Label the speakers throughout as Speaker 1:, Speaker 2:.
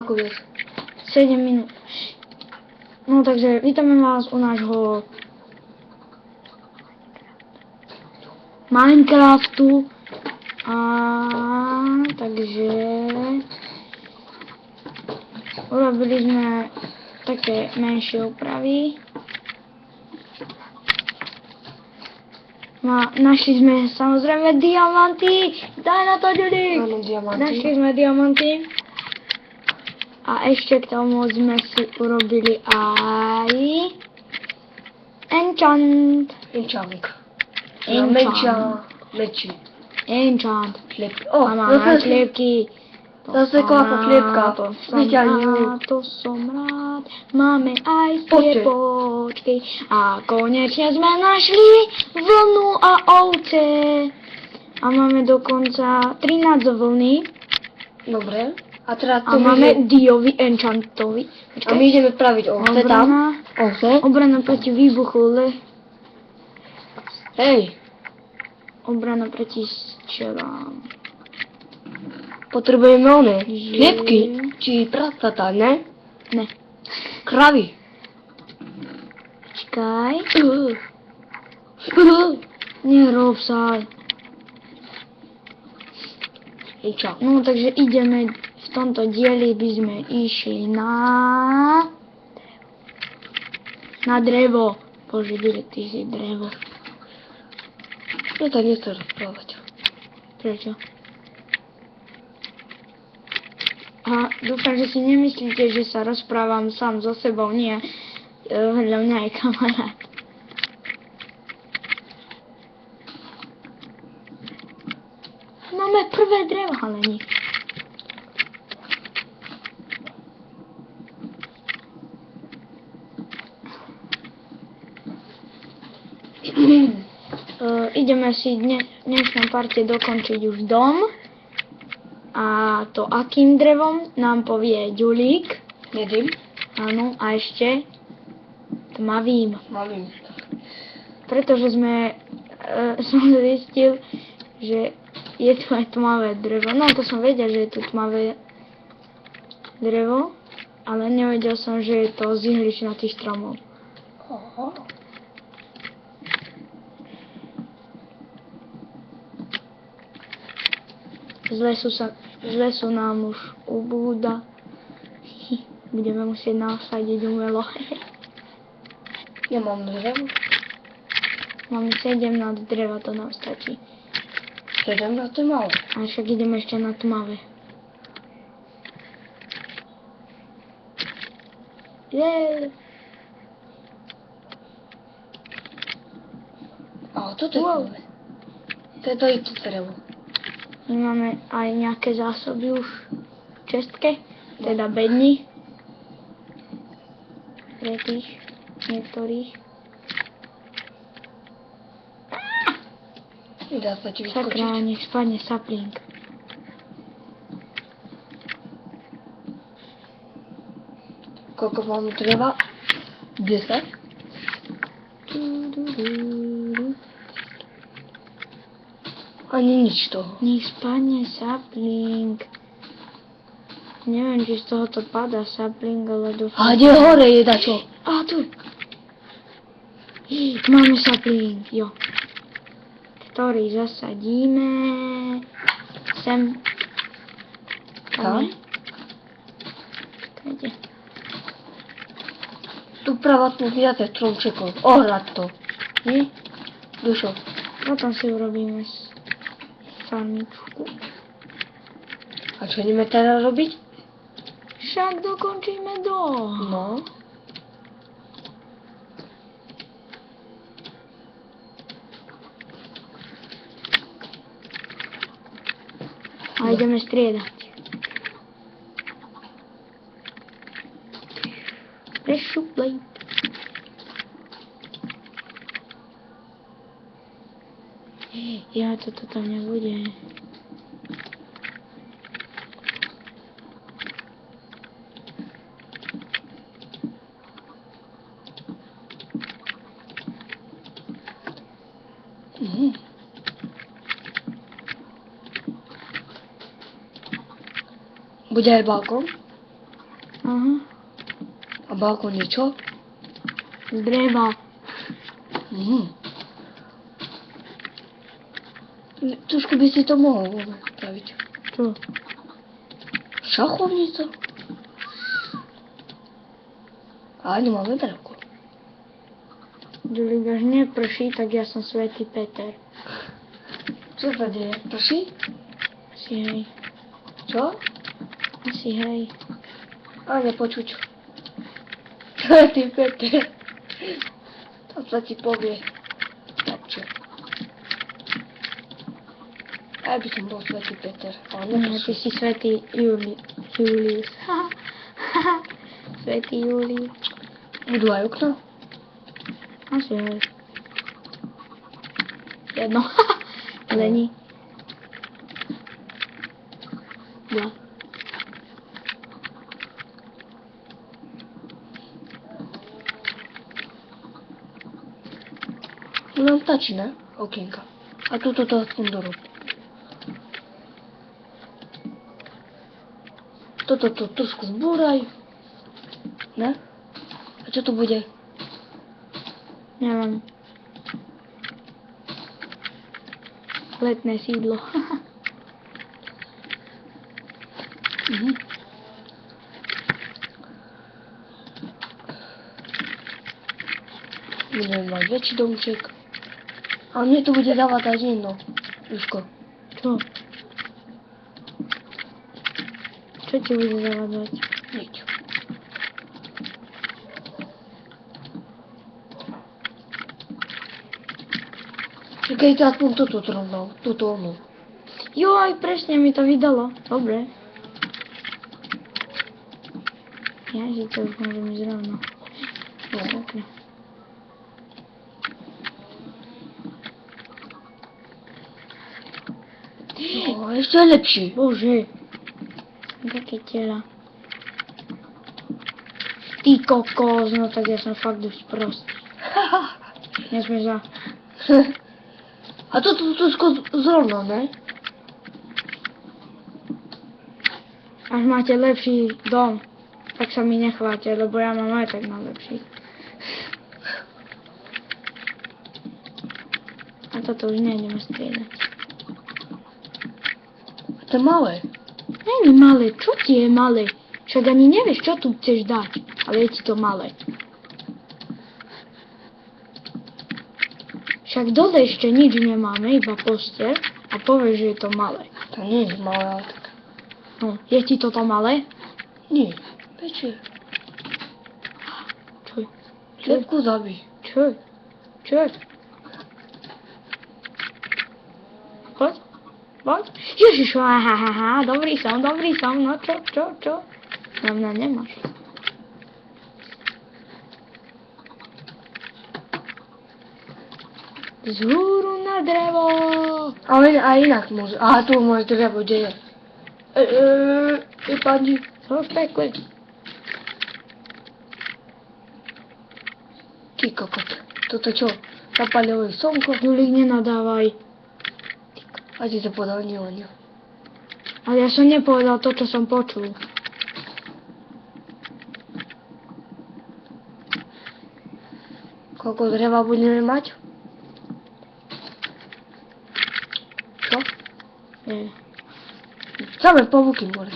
Speaker 1: Koľko
Speaker 2: 7 minút. No takže vítame vás u nášho Minecraftu. A takže urobili sme také menšie úpravy. Našli sme samozrejme diamanty. Daj na to, Judy.
Speaker 1: Áno, diamanty.
Speaker 2: Našli sme diamanty. A ešte k tomu sme si urobili aj enchant. Enchant.
Speaker 1: Chlebky.
Speaker 2: A máme chlebky.
Speaker 1: Zase koľko chlebka.
Speaker 2: To som rád. Máme aj
Speaker 1: Poďte.
Speaker 2: sliepočky. A konečne sme našli vlnu a ovce. A máme dokonca 13 vlny.
Speaker 1: Dobre. A teraz
Speaker 2: A
Speaker 1: to
Speaker 2: máme diový enchantový.
Speaker 1: A my ideme praviť ovce tam. Ovce.
Speaker 2: Obrana proti výbuchu
Speaker 1: Hej.
Speaker 2: Obrana proti strelám.
Speaker 1: Potrebujeme one. Chlebky. Či prasatá, ne?
Speaker 2: Ne.
Speaker 1: Kravy.
Speaker 2: Počkaj. Nerob sa.
Speaker 1: Ničo.
Speaker 2: No takže ideme, v tomto dieli by sme išli na drevo. Bože, Durek, ty si drevo.
Speaker 1: No tak nechcem rozprávať.
Speaker 2: Prečo? A dúfam, že si nemyslíte, že sa rozprávam sám so sebou, nie. Vedľa mňa je kamarát. Máme prvé drevo, ale nie. Ideme si v dnešnom parte dokončiť už dom. A to akým drevom nám povie Ďulík.
Speaker 1: Jedím.
Speaker 2: Áno, a ešte tmavým.
Speaker 1: Malým.
Speaker 2: Pretože som zistil, že je tu aj tmavé drevo. No to som vedel, že je tu tmavé drevo, ale nevedel som, že je to z ihličnatých stromov.
Speaker 1: Aha.
Speaker 2: Z lesu nám už ubúda. Budeme musieť nasadiť umelo.
Speaker 1: Ja mám drevo.
Speaker 2: Máme 17 dreva, to nám stačí.
Speaker 1: 17 to je málo.
Speaker 2: A však ideme ešte na tmavé. Jej!
Speaker 1: A toto je
Speaker 2: Wow.
Speaker 1: wow. To je to isté drevo.
Speaker 2: My máme aj nejaké zásoby už v čestke, teda bedni. Pre tých niektorých.
Speaker 1: Dá sa ti
Speaker 2: Sakra,
Speaker 1: vyskočiť.
Speaker 2: nech spadne sapling.
Speaker 1: Koľko máme dreva? 10. Ani nič toho.
Speaker 2: Nech spadne sapling. Neviem, či z tohoto padá sapling, ale dúfam.
Speaker 1: A kde hore je dačo?
Speaker 2: A tu. Máme sapling, jo. Ktorý zasadíme sem.
Speaker 1: Tam?
Speaker 2: Kde?
Speaker 1: Tu prava tu viacej stromčekov. Ohľad to.
Speaker 2: Nie?
Speaker 1: Dušo.
Speaker 2: Potom si urobíme farmičku.
Speaker 1: A čo ideme teraz robiť?
Speaker 2: Však dokončíme dom.
Speaker 1: No.
Speaker 2: A ideme striedať. Prešuplej. Ja, toto tam nebude.
Speaker 1: Bude aj balkón?
Speaker 2: Aha.
Speaker 1: A balkón je čo?
Speaker 2: Z dreva.
Speaker 1: Trošku by si to mohol spraviť.
Speaker 2: Čo?
Speaker 1: Šachovnicu? A nemáme drevko.
Speaker 2: Když až neprší, tak ja som Svätý Peter.
Speaker 1: Čo sa deje? Prší?
Speaker 2: Asi hej.
Speaker 1: Čo?
Speaker 2: Asi hej.
Speaker 1: A nepočuť. Svätý Peter. To sa ti povie. Lepšie. Ja by som bol Svätý Peter, ale
Speaker 2: Nie, ty
Speaker 1: neprší.
Speaker 2: si Svätý Julius. Svätý Julius.
Speaker 1: Budú aj okno?
Speaker 2: Asi hej. Jedno. Lení. Dva.
Speaker 1: Tu nám stačí, ne? Okienka. A tuto to aspoň dorob. Toto to trošku zbúraj. Ne? A čo tu bude?
Speaker 2: Neviem. Letné sídlo.
Speaker 1: Budeme mať väčší domček. A mne to bude dávať aj jedno. Južko.
Speaker 2: Čo? Čo ti bude zavadzať?
Speaker 1: Nič. Keď to aspoň toto trvnal, túto onu.
Speaker 2: Joj, presne mi to vydalo. Dobre. Ja, že to už môžem ísť rovno.
Speaker 1: No.
Speaker 2: Sakra.
Speaker 1: No, ešte lepší.
Speaker 2: Bože. Také tela. Ty kokos, no tak ja som fakt už prostý. Nesmieš za...
Speaker 1: A toto trošku zrovna, ne?
Speaker 2: Až máte lepší dom, tak sa mi nechváte, lebo ja mám aj tak najlepší. A toto už nejdeme striedať.
Speaker 1: To je malé.
Speaker 2: Není malé, čo ti je malé? Však ani nevieš, čo tu chceš dať, ale je ti to malé. Však dole ešte nič nemáme, iba posteľ a povieš, že je to malé.
Speaker 1: To nie je malé, ale tak.
Speaker 2: No, je ti toto malé?
Speaker 1: Nie. Väčšie.
Speaker 2: Čo?
Speaker 1: Lepku zabij.
Speaker 2: Čo? Čo? Poď, poď. Ježišu, aha, dobrý som, no čo? Na mňa nemáš. Zhúru na drevo.
Speaker 1: Ale aj inak môže. Aha, tu môže drevo, kde je? Pani.
Speaker 2: Som v pekle.
Speaker 1: Ty kokot. Toto čo? Zapaľový slnko?
Speaker 2: Julík, nenadávaj.
Speaker 1: A ti to podal nie.
Speaker 2: Ale ja som nepovedal to, čo som počul.
Speaker 1: Koľko dreva budeme mať? Čo?
Speaker 2: Nie.
Speaker 1: Samé pavúky boli.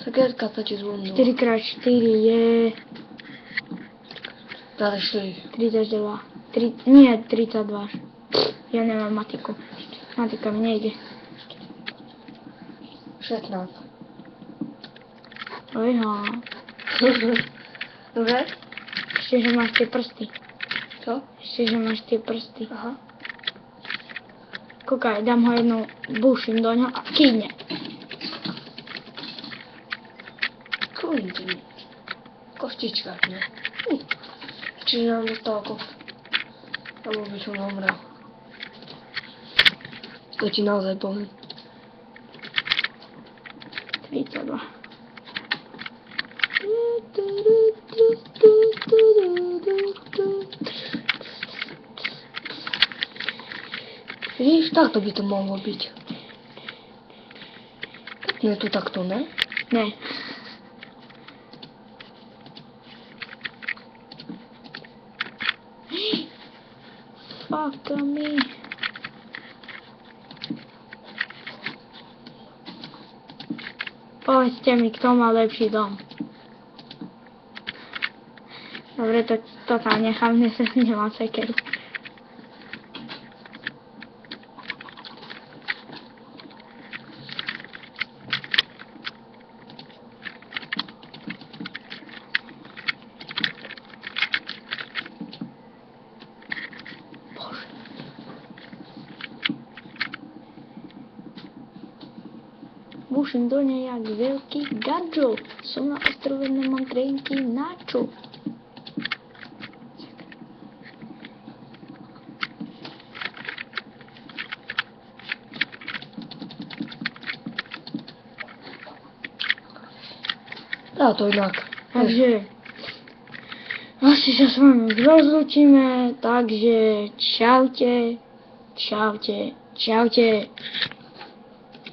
Speaker 1: Sekerka stačí zvonnú.
Speaker 2: 4x4 je
Speaker 1: Dále 4.
Speaker 2: 32. Nie, 32. Ja nemám matiku. Matika mi nejde.
Speaker 1: 16.
Speaker 2: Ojha.
Speaker 1: Dobre?
Speaker 2: Ešte, že máš tie prsty.
Speaker 1: Čo?
Speaker 2: Ešte, že máš tie prsty.
Speaker 1: Aha.
Speaker 2: Kúkaj, dám ho jednu, búšim do ňa a kýdne.
Speaker 1: Kurde. Koštička, ne? Čiže nám dostal kost. Alebo by som zomrel. To ti naozaj poviem.
Speaker 2: 32.
Speaker 1: Vidíš, takto by to mohlo byť. No tu takto, ne?
Speaker 2: Ne. Fuck me. Povedzte mi, kto má lepší dom. Dobre, to tam nechám, nemám sekeru. Buším do nej jak veľký gadžo. Som na ostrove, nemám drinky, načo?
Speaker 1: Dá to inak.
Speaker 2: Takže asi sa s vami už rozlučíme, takže čaute, čaute, čaute.